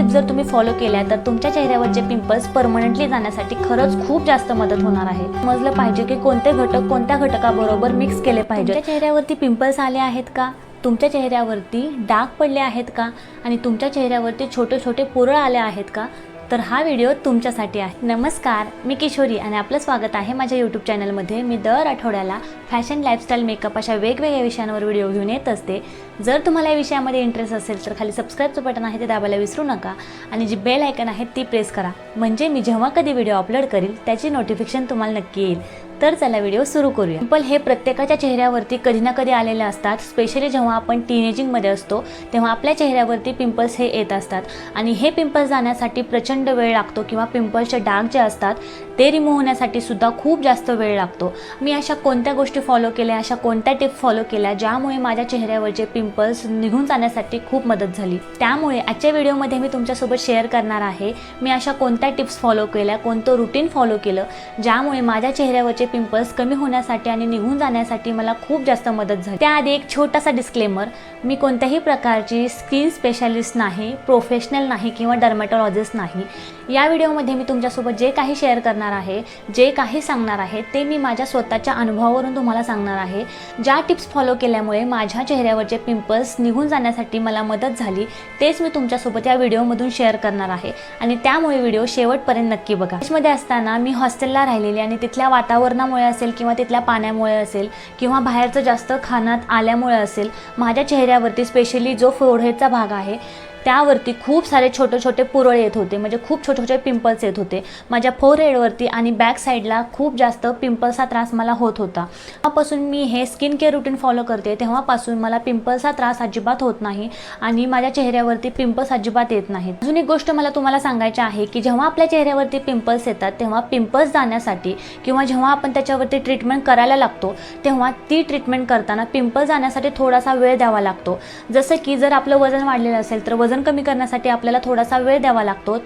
Tips जर तुम्ही follow केल्या तर तुमच्या चेहऱ्यावरचे पिंपल्स परमनंटली जाण्यासाठी खरंच खूप जास्त मदत होणार आहे। समजलं पाहिजे की कोणते घटक कोणत्या घटकाबरोबर मिक्स केले पाहिजे। तुमच्या चेहऱ्यावरती पिंपल्स आले आहेत का? तुमच्या चेहऱ्यावरती डाग पडले आहेत का? आणि तुमच्या चेहऱ्यावरती छोटे छोटे पुरळ आले आहेत का? तर हा व्हिडिओ तुमच्यासाठी आहे। नमस्कार, मी किशोरी आणि आपलं स्वागत आहे माझ्या यूट्यूब चॅनलमध्ये। मी दर आठवड्याला फॅशन, लाईफस्टाईल, मेकअप अशा वेगवेगळ्या विषयांवर व्हिडिओ घेऊन येत असते। जर तुम्हाला या विषयामध्ये इंटरेस्ट असेल तर खाली सबस्क्राईबचं बटन आहे ते दाबायला विसरू नका आणि जी बेल आयकन आहे ती प्रेस करा, म्हणजे मी जेव्हा कधी व्हिडिओ अपलोड करेल त्याची नोटिफिकेशन तुम्हाला नक्की येईल। तर चला व्हिडिओ सुरू करूया। पिंपल हे प्रत्येकाच्या चेहऱ्यावरती कधी ना कधी आलेले असतात। स्पेशली जेव्हा आपण टीनेजिंगमध्ये असतो तेव्हा आपल्या चेहऱ्यावरती पिंपल्स हे येत असतात आणि हे पिंपल्स जाण्यासाठी प्रचंड वेळ लागतो किंवा पिंपल्सचे डाग जे असतात ते रिमूव्ह होण्यासाठी सुद्धा खूप जास्त वेळ लागतो। मी अशा कोणत्या गोष्टी फॉलो केल्या, अशा कोणत्या टिप्स फॉलो केल्या ज्यामुळे माझ्या चेहऱ्यावरचे पिंपल्स निघून जाण्यासाठी खूप मदत झाली। त्यामुळे आजच्या व्हिडिओमध्ये मी तुमच्यासोबत शेअर करणार आहे मी अशा कोणत्या टिप्स फॉलो केल्या, कोणतं रुटीन फॉलो केलं ज्यामुळे माझ्या चेहऱ्यावरचे पिंपल्स कमी होण्यासाठी आणि निघून जाण्यासाठी मला खूप जास्त मदत झाली। त्याआधी एक छोटासा डिस्क्लेमर, मी कोणत्याही प्रकारची स्किन स्पेशालिस्ट नाही, प्रोफेशनल नाही किंवा डर्मॅटॉलॉजिस्ट नाही। या व्हिडिओमध्ये मी तुमच्यासोबत जे काही शेअर करणार आहे, जे काही सांगणार आहे ते मी माझ्या स्वतःच्या अनुभवावरून तुम्हाला सांगणार आहे। ज्या टिप्स फॉलो केल्यामुळे माझ्या चेहऱ्यावरचे पिंपल्स निघून जाण्यासाठी मला मदत झाली तेच मी तुमच्यासोबत या व्हिडिओमधून शेअर करणार आहे आणि त्यामुळे व्हिडिओ शेवटपर्यंत नक्की बघा। मध्ये असताना मी हॉस्टेलला राहिलेली आणि तिथल्या वातावरणामुळे असेल किंवा तिथल्या पाण्यामुळे असेल किंवा बाहेरचं जास्त खाण्यात आल्यामुळे असेल माझ्या चेहऱ्यावरती स्पेशली जो फोरहेडचा भाग आहे त्यावरती खूप सारे छोटे छोटे पुरळ येत होते, म्हणजे खूप छोटे छोटे पिंपल्स येत होते माझ्या फोरहेडवरती आणि बॅक साईडला खूप जास्त पिंपल्सचा त्रास मला होत होता। तेव्हापासून मी हे स्किन केअर रुटीन फॉलो करते तेव्हापासून मला पिंपल्सचा त्रास अजिबात होत नाही आणि माझ्या चेहऱ्यावरती पिंपल्स अजिबात येत नाहीत। अजून एक गोष्ट मला तुम्हाला सांगायची आहे की जेव्हा आपल्या चेहऱ्यावरती पिंपल्स येतात तेव्हा पिंपल्स जाण्यासाठी किंवा जेव्हा आपण त्याच्यावरती ट्रीटमेंट करायला लागतो तेव्हा ती ट्रीटमेंट करताना पिंपल्स जाण्यासाठी थोडासा वेळ द्यावा लागतो। जसं की जर आपलं वजन वाढलेलं असेल तर वजन कमी करण्यासाठी आपल्याला थोडासा वेळ द्यावा लागतो,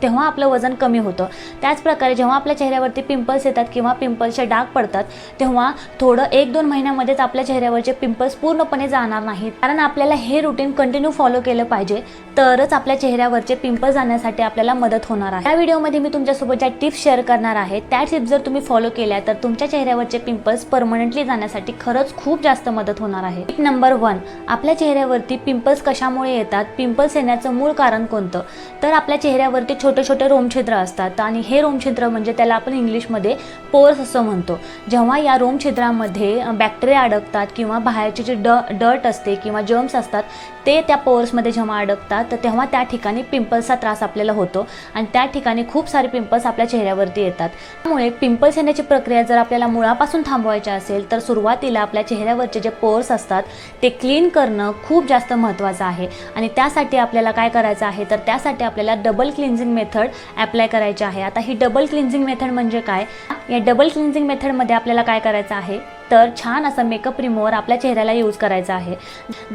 तेव्हा आपलं वजन कमी होतं। त्याच प्रकारे जेव्हा आपल्या चेहऱ्यावरती पिंपल्स येतात किंवा पिंपल्सचे डाग पडतात तेव्हा थोडं 1-2 महिन्यामध्येच आपल्या चेहऱ्यावरचे पिंपल्स पूर्णपणे जाणार नाहीत, कारण आपल्याला हे रुटीन कंटिन्यू फॉलो केलं पाहिजे तरच आपल्या चेहऱ्यावरचे पिंपल्स जाण्यासाठी आपल्याला मदत होणार आहे। या व्हिडिओमध्ये मी तुमच्यासोबत ज्या टिप्स शेअर करणार आहे त्या टिप्स जर तुम्ही फॉलो केल्या तर तुमच्या चेहऱ्यावरचे पिंपल्स परमनंटली जाण्यासाठी खरंच खूप जास्त मदत होणार आहे। टिप नंबर 1, आपल्या चेहऱ्यावरती पिंपल्स कशामुळे येतात, पिंपल्स येण्याचं मूळ कारण कोणतं? तर आपल्या चेहऱ्यावरती छोटे छोटे रोमछिद्र असतात आणि हे रोमछिद्र म्हणजे त्याला आपण इंग्लिशमध्ये पोर्स असं म्हणतो। जेव्हा या रोमछिद्रामध्ये बॅक्टेरिया अडकतात किंवा बाहेरचे जे डर्ट असते किंवा जर्म्स असतात ते त्या पोर्समध्ये जेव्हा अडकतात तर तेव्हा त्या ठिकाणी पिंपल्सचा त्रास आपल्याला होतो आणि त्या ठिकाणी खूप सारे पिंपल्स आपल्या चेहऱ्यावरती येतात। त्यामुळे पिंपल्स येण्याची प्रक्रिया जर आपल्याला मुळापासून थांबवायची असेल तर सुरुवातीला आपल्या चेहऱ्यावरचे जे पोर्स असतात ते क्लीन करणं खूप जास्त महत्त्वाचं आहे आणि त्यासाठी आपल्याला काय करायचं आहे तर त्यासाठी आपल्याला डबल क्लिन्झिंग मेथड अप्लाय करायची आहे। आता ही डबल क्लिन्झिंग मेथड म्हणजे काय? या डबल क्लिन्झिंग मेथडमध्ये आपल्याला काय करायचं आहे तर छान असा मेकअप रिमूव्हर आपल्या चेहऱ्याला यूज करायचा आहे।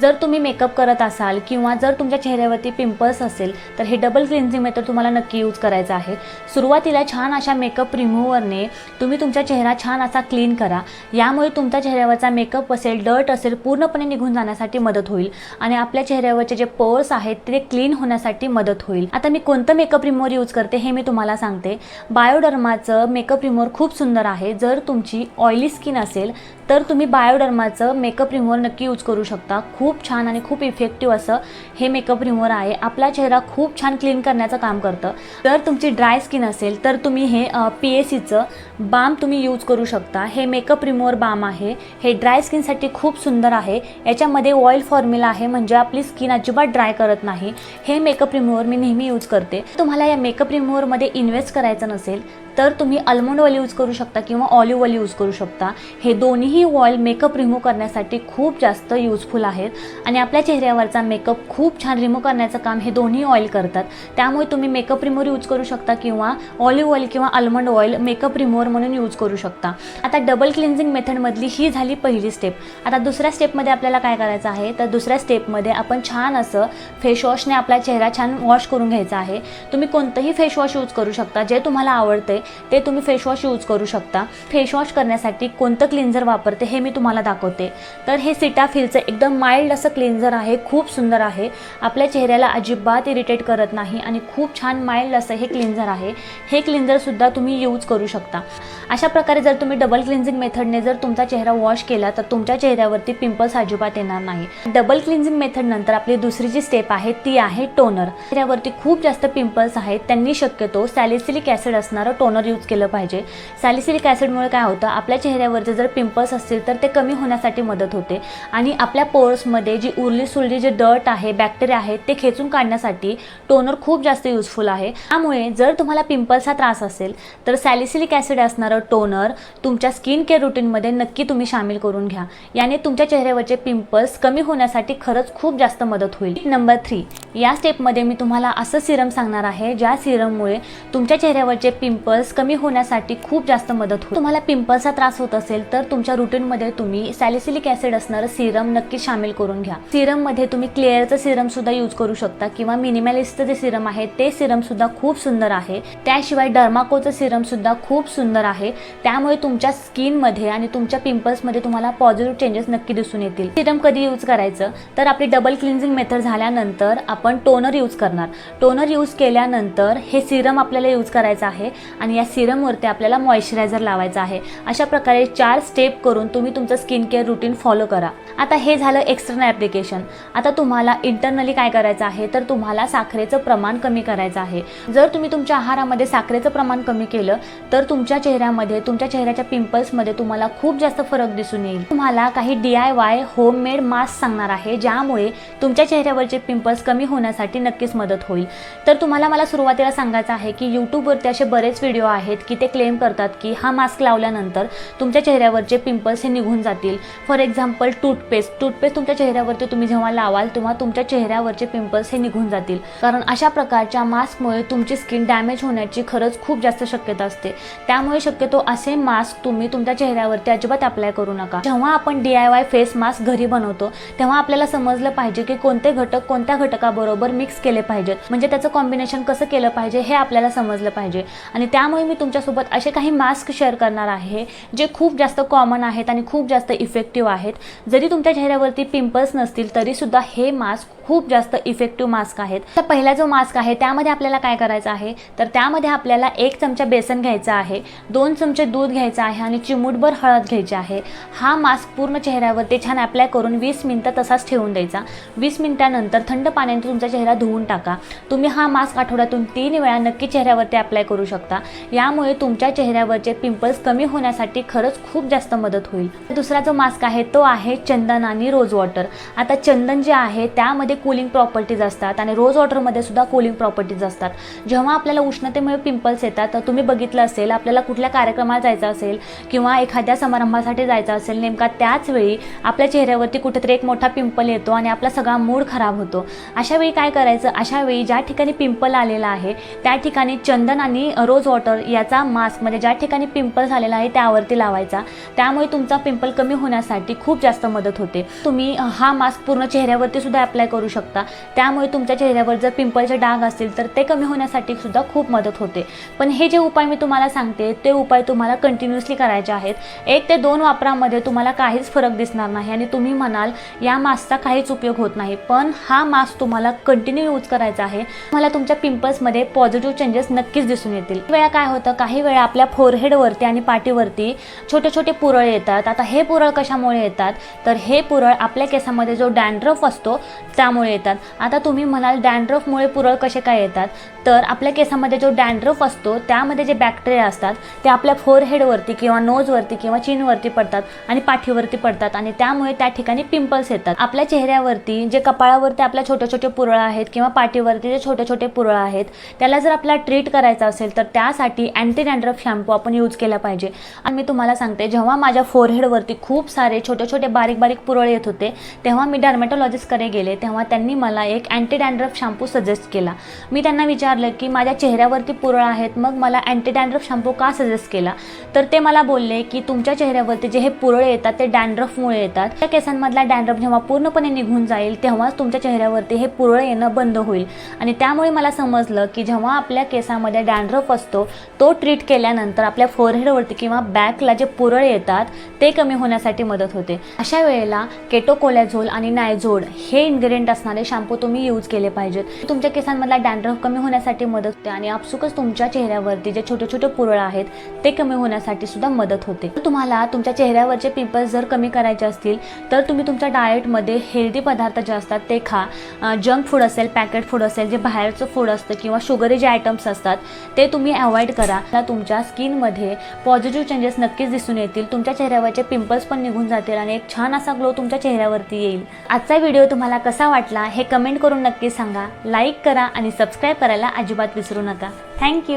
जर तुम्ही मेकअप करत असाल किंवा जर तुमच्या चेहऱ्यावरती पिंपल्स असेल तर हे डबल क्लिन्झिंग मेथड तुम्हाला नक्की यूज करायचं आहे। सुरुवातीला छान अशा मेकअप रिमूव्हरने तुम्ही तुमचा चेहरा छान असा क्लीन करा, यामुळे तुमच्या चेहऱ्यावरचा मेकअप असेल, डर्ट असेल पूर्णपणे निघून जाण्यासाठी मदत होईल आणि आपल्या चेहऱ्यावरचे जे पोर्स आहेत ते क्लीन होण्यासाठी मदत होईल। आता मी कोणतं मेकअप रिमूव्हर यूज करते हे मी तुम्हाला सांगते। बायोडर्माचं मेकअप रिमूव्हर खूप सुंदर आहे। जर तुमची ऑइली स्किन असेल तर तुम्ही बायोडर्माचं मेकअप रिमूव्हर नक्की यूज करू शकता। खूप छान आणि खूप इफेक्टिव्ह असं हे मेकअप रिमूव्हर आहे, आपला चेहरा खूप छान क्लीन करण्याचं काम करतं। जर तुमची ड्राय स्किन असेल तर तुम्ही हे PACचं बाम तुम्ही यूज करू शकता। हे मेकअप रिमूव्हर बाम आहे, हे ड्राय स्किनसाठी खूप सुंदर आहे। याच्यामध्ये ऑइल फॉर्म्युला आहे, म्हणजे आपली स्किन अजिबात ड्राय करत नाही। हे मेकअप रिमूव्हर मी नेहमी यूज करते। तुम्हाला या मेकअप रिमूव्हरमध्ये इन्व्हेस्ट करायचं नसेल तर तुम्ही आल्मंड ऑइल यूज करू शकता किंवा ऑलिव्ह ऑइल यूज करू शकता। हे दोन्ही ऑइल मेकअप रिमूव्ह करण्यासाठी खूप जास्त यूजफुल आहेत आणि आपल्या चेहऱ्यावरचा मेकअप खूप छान रिमूव्ह करण्याचं काम हे दोन्ही ऑइल करतात। त्यामुळे तुम्ही मेकअप रिमूव्हर यूज करू शकता किंवा ऑलिव्ह ऑइल किंवा आल्मंड ऑइल मेकअप रिमूव्हर म्हणून यूज करू शकता। आता डबल क्लिन्झिंग मेथडमधली ही झाली पहिली स्टेप। आता दुसऱ्या स्टेपमध्ये आपल्याला काय करायचं आहे तर दुसऱ्या स्टेपमध्ये आपण छान असं फेसवॉशने आपला चेहरा छान वॉश करून घ्यायचा आहे। तुम्ही कोणतंही फेसवॉश यूज करू शकता, जे तुम्हाला आवडते ते तुम्ही फेसवॉश यूज करू शकता। फेसवॉश करण्यासाठी कोणतं क्लिन्झर वापरते हे मी तुम्हाला दाखवते। तर हे सीटाफिलचं एकदम माइल्ड असं क्लेन्झर आहे, खूप सुंदर आहे, आपल्या चेहऱ्याला अजिबात इरिटेट करत नाही आणि खूप छान माइल्ड असं हे क्लेन्झर आहे। हे क्लेन्झरसुद्धा तुम्ही यूज करू शकता। अशा प्रकारे जर तुम्ही डबल क्लिन्झिंग मेथडने जर तुमचा चेहरा वॉश केला तर तुमच्या चेहऱ्यावरती पिंपल्स अजिबात येणार नाही। डबल क्लिन्झिंग मेथड नंतर आपली दुसरी जी स्टेप आहे ती आहे टोनर। चेहऱ्यावरती खूप जास्त पिंपल्स आहेत त्यांनी शक्यतो सॅलिसिलिक ॲसिड असणारं टोनर यूज केलं पाहिजे। सॅलिसिलिक ॲसिडमुळे काय होतं, आपल्या चेहऱ्यावरचे जर पिंपल्स असतील तर ते कमी होण्यासाठी मदत होते आणि आपल्या पोर्समध्ये जी उरली सुरली जे डर्ट आहे, बॅक्टेरिया आहेत ते खेचून काढण्यासाठी टोनर खूप जास्त युजफुल आहे। त्यामुळे जर तुम्हाला पिंपल्सचा त्रास असेल तर सॅलिसिलिक ॲसिड असणारं टोनर तुमच्या स्किन केअर रुटीनमध्ये नक्की तुम्ही शामिल करून घ्या। याने तुमच्या चेहऱ्यावरचे पिंपल्स कमी होण्यासाठी खरंच खूप जास्त मदत होईल। नंबर 3, या स्टेपमध्ये मी तुम्हाला असं सिरम सांगणार आहे ज्या सिरममुळे तुमच्या चेहऱ्यावरचे पिंपल्स कमी होण्यासाठी खूप जास्त मदत होईल। तुम्हाला पिंपल्सचा त्रास होत असेल तर तुमच्या रुटीनमध्ये तुम्ही सॅलिसिलिक ॲसिड असणारं सिरम नक्की शामिल करून घ्या। सिरममध्ये तुम्ही क्लिअरचं सिरम सुद्धा यूज करू शकता किंवा मिनिमलिस्टचं जे सिरम आहे ते सिरम सुद्धा खूप सुंदर आहे। त्याशिवाय डर्माकोचं सिरम सुद्धा खूप सुंदर आहे, त्यामुळे तुमच्या स्किनमध्ये आणि तुमच्या पिंपल्समध्ये तुम्हाला पॉझिटिव्ह चेंजेस नक्की दिसून येतील। सिरम कधी यूज करायचं तर आपली डबल क्लिन्झिंग मेथड झाल्यानंतर आपण टोनर यूज करणार। टोनर यूज केल्यानंतर हे सिरम आपल्याला यूज करायचं आहे आणि या सिरमवरती आपल्याला मॉइश्चरायझर लावायचं आहे। अशा प्रकारे 4 स्टेप करून तुम्ही तुमचं स्किन केअर रुटीन फॉलो करा। आता हे झालं एक्सटर्नल ॲप्लिकेशन। आता तुम्हाला इंटरनली काय करायचं आहे तर तुम्हाला साखरेचं प्रमाण कमी करायचं आहे। जर तुम्ही तुमच्या आहारामध्ये साखरेचं प्रमाण कमी केलं तर तुमच्या चेहऱ्यामध्ये, तुमच्या चेहऱ्याच्या पिंपल्समध्ये तुम्हाला खूप जास्त फरक दिसून येईल। तुम्हाला काही DIY होममेड मास्क सांगणार आहे ज्यामुळे तुमच्या चेहऱ्यावरचे पिंपल्स कमी होण्यासाठी नक्कीच मदत होईल। तर तुम्हाला मला सुरुवातीला सांगायचं आहे की यूट्यूबवरती असे बरेच व्हिडिओ आहेत की ते क्लेम करतात की हा मास्क लावल्यानंतर तुमच्या चेहऱ्यावरचे पिंपल्स हे निघून जातील। फॉर एक्झाम्पल टूथपेस्ट तुमच्या चेहऱ्यावरती तुम्ही जेव्हा लावाल तेव्हा तुमच्या चेहऱ्यावरचे पिंपल्स हे निघून जातील, कारण अशा प्रकारच्या मास्कमुळे तुमची स्किन डॅमेज होण्याची खरंच खूप जास्त शक्यता असते। त्यामुळे शक्यतो असे मास्क तुम्ही तुमच्या चेहऱ्यावरती अजिबात अप्लाय करू नका। जेव्हा आपण DIY फेस मास्क घरी बनवतो तेव्हा आपल्याला समजलं पाहिजे की कोणते घटक कोणत्या घटकाबरोबर मिक्स केले पाहिजेत, म्हणजे त्याचं कॉम्बिनेशन कसं केलं पाहिजे हे आपल्याला समजलं पाहिजे। आणि त्यामुळे मी तुमच्यासोबत असे काही मास्क शेअर करणार आहे जे खूप जास्त कॉमन आहेत आणि खूप जास्त इफेक्टिव्ह आहेत। जरी तुमच्या चेहऱ्यावरती पिंपल्स नसतील तरी सुद्धा हे मास्क खूप जास्त इफेक्टिव्ह मास्क आहेत। तर पहिला जो मास्क आहे त्यामध्ये आपल्याला काय करायचं आहे तर त्यामध्ये आपल्याला 1 चमचा बेसन घ्यायचा आहे, 2 चमचे दूध घ्यायचं आहे आणि चिमूटभर हळद घ्यायची आहे। हा मास्क पूर्ण चेहऱ्यावरती छान अप्लाय करून 20 मिनिटं तसाच ठेवून द्यायचा। 20 मिनिटानंतर थंड पाण्याने तुमचा चेहरा धुवून टाका। तुम्ही हा मास्क आठवड्यातून 3 वेळा नक्की चेहऱ्यावरती अप्लाय करू शकता। यामुळे तुमच्या चेहऱ्यावरचे पिंपल्स कमी होण्यासाठी खरंच खूप जास्त मदत होईल। दुसरा जो मास्क आहे तो आहे चंदन आणि रोज वॉटर। आता चंदन जे आहे त्यामध्ये कूलिंग प्रॉपर्टीज असतात आणि रोज वॉटरमध्ये सुद्धा कूलिंग प्रॉपर्टीज असतात। जेव्हा आपल्याला उष्णतेमुळे पिंपल्स येतात तर तुम्ही बघितलं असेल, आपल्याला कुठल्या कार्यक्रमाला जायचं असेल किंवा एखाद्या समारंभासाठी जायचं असेल, नेमका त्याच वेळी आपल्या चेहऱ्यावरती कुठेतरी एक मोठा पिंपल येतो आणि आपला सगळा मूड खराब होतो। अशा वेळी काय करायचं, अशा वेळी ज्या ठिकाणी पिंपल आलेला आहे त्या ठिकाणी चंदन आणि रोज वॉटर याचा मास्क, म्हणजे ज्या ठिकाणी पिंपल्स आलेला आहे त्यावरती लावायचा। त्यामुळे तुमचा पिंपल कमी होण्यासाठी खूप जास्त मदत होते। तुम्ही हा मास्क पूर्ण चेहऱ्यावरती सुद्धा अप्लाय करू शकता। त्यामुळे तुमच्या चेहऱ्यावर जर पिंपलचे डाग असतील तर ते कमी होण्यासाठी सुद्धा खूप मदत होते। पण हे जे उपाय मी तुम्हाला सांगते ते उपाय तुम्हाला कंटिन्युअसली करायचे आहेत। 1 ते 2 वापरामध्ये तुम्हाला काहीच फरक दिसणार नाही आणि तुम्ही म्हणाल या मास्कचा काहीच उपयोग होत नाही, पण हा मास्क तुम्हाला कंटिन्यू यूज करायचा आहे। तुम्हाला तुमच्या पिंपल्समध्ये पॉझिटिव्ह चेंजेस नक्कीच दिसून येतील। वेळा काय होतं, काही वेळा आपल्या फोरहेडवरती आणि पाठीवरती छोटे छोटे पुरळ येतात। आता हे पुरळ कशामुळे येतात तर हे पुरळ आपल्या केसामध्ये जो डॅन्ड्रफ असतो त्यामुळे येतात। आता तुम्ही म्हणाल डॅन्ड्रफमुळे पुरळ कसे काय येतात, तर आपल्या केसामध्ये जो डॅन्ड्रफ असतो त्यामध्ये जे बॅक्टेरिया असतात ते आपल्या फोरहेडवरती किंवा नोजवरती किंवा चिनवरती पडतात आणि पाठीवरती पडतात आणि त्यामुळे त्या ठिकाणी पिंपल्स येतात। आपल्या चेहऱ्यावरती जे कपाळावरती आपल्या छोटे छोटे पुरळ आहेत किंवा पाठीवरती जे छोटे छोटे पुरळ आहेत त्याला जर आपल्याला ट्रीट करायचं असेल तर त्यासाठी अँटी डॅन्ड्रफ शॅम्पू आपण यूज केला पाहिजे। आणि मी तुम्हाला सांगते, जेव्हा माझ्या फोरहेडवरती खूप सारे छोटे छोटे बारीक बारीक पुरळ येत होते तेव्हा मी डर्मॅटॉलॉजिस्टकडे गेले, तेव्हा त्यांनी मला एक अँटी डॅन्ड्रफ शॅम्पू सजेस्ट केला। मी त्यांना विचारलं की माझ्या चेहऱ्यावरती पुरळ आहेत, मग मला अँटी डॅन्ड्रफ शॅम्पू का सजेस्ट केला, तर ते मला बोलले की तुमच्या चेहऱ्यावरती जे हे पुरळ येतात ते डॅन्ड्रफमुळे येतात। त्या केसांमधला डॅन्ड्रफ जेव्हा पूर्णपणे निघून जाईल तेव्हाच तुमच्या चेहऱ्यावरती हे पुरळ येणं बंद होईल। आणि त्यामुळे मला समजलं की जेव्हा आपल्या केसामध्ये डॅन्ड्रफ असतो तो ट्रीट केल्यानंतर आपल्या फोरहेडवरती किंवा बॅकला जे पुरळ येतात येतात ते कमी होण्यासाठी मदत होते. अशा वेळेला केटोकोलॅझोल आणि नायझोड हे इन्ग्रेडियंट असणारे शॅम्पू तुम्ही यूज केले पाहिजेत. तुमच्या केसांमधला डॅन्ड्रफ कमी होण्यासाठी मदत होते आणि आपसुकच तुमच्या चेहऱ्यावरती जे छोटे छोटे पुरळ आहेत ते कमी होण्यासाठी सुद्धा मदत होते. तुम्हाला तुमच्या चेहऱ्यावरचे पिंपल्स जर कमी करायचे असतील तर तुम्ही तुमच्या डाएटमध्ये हेल्दी पदार्थ जे असतात ते खा. जंक फूड असेल, पॅकेट फूड असेल, जे बाहेरचं फूड असतं किंवा शुगरी जे आयटम्स असतात ते तुम्ही अवॉइड करा. तुमच्या स्किनमध्ये पॉझिटिव्ह चेंजेस नक्कीच दिसून येतील. तुमच्या चेहऱ्यावरचे पिंपल्स पण निघून जातील आणि एक छान असा ग्लो तुमच्या चेहऱ्यावरती येईल. आजचा व्हिडिओ तुम्हाला कसा वाटला हे कमेंट करून नक्की सांगा. लाईक करा आणि सबस्क्राईब करायला अजिबात विसरू नका. थँक्यू.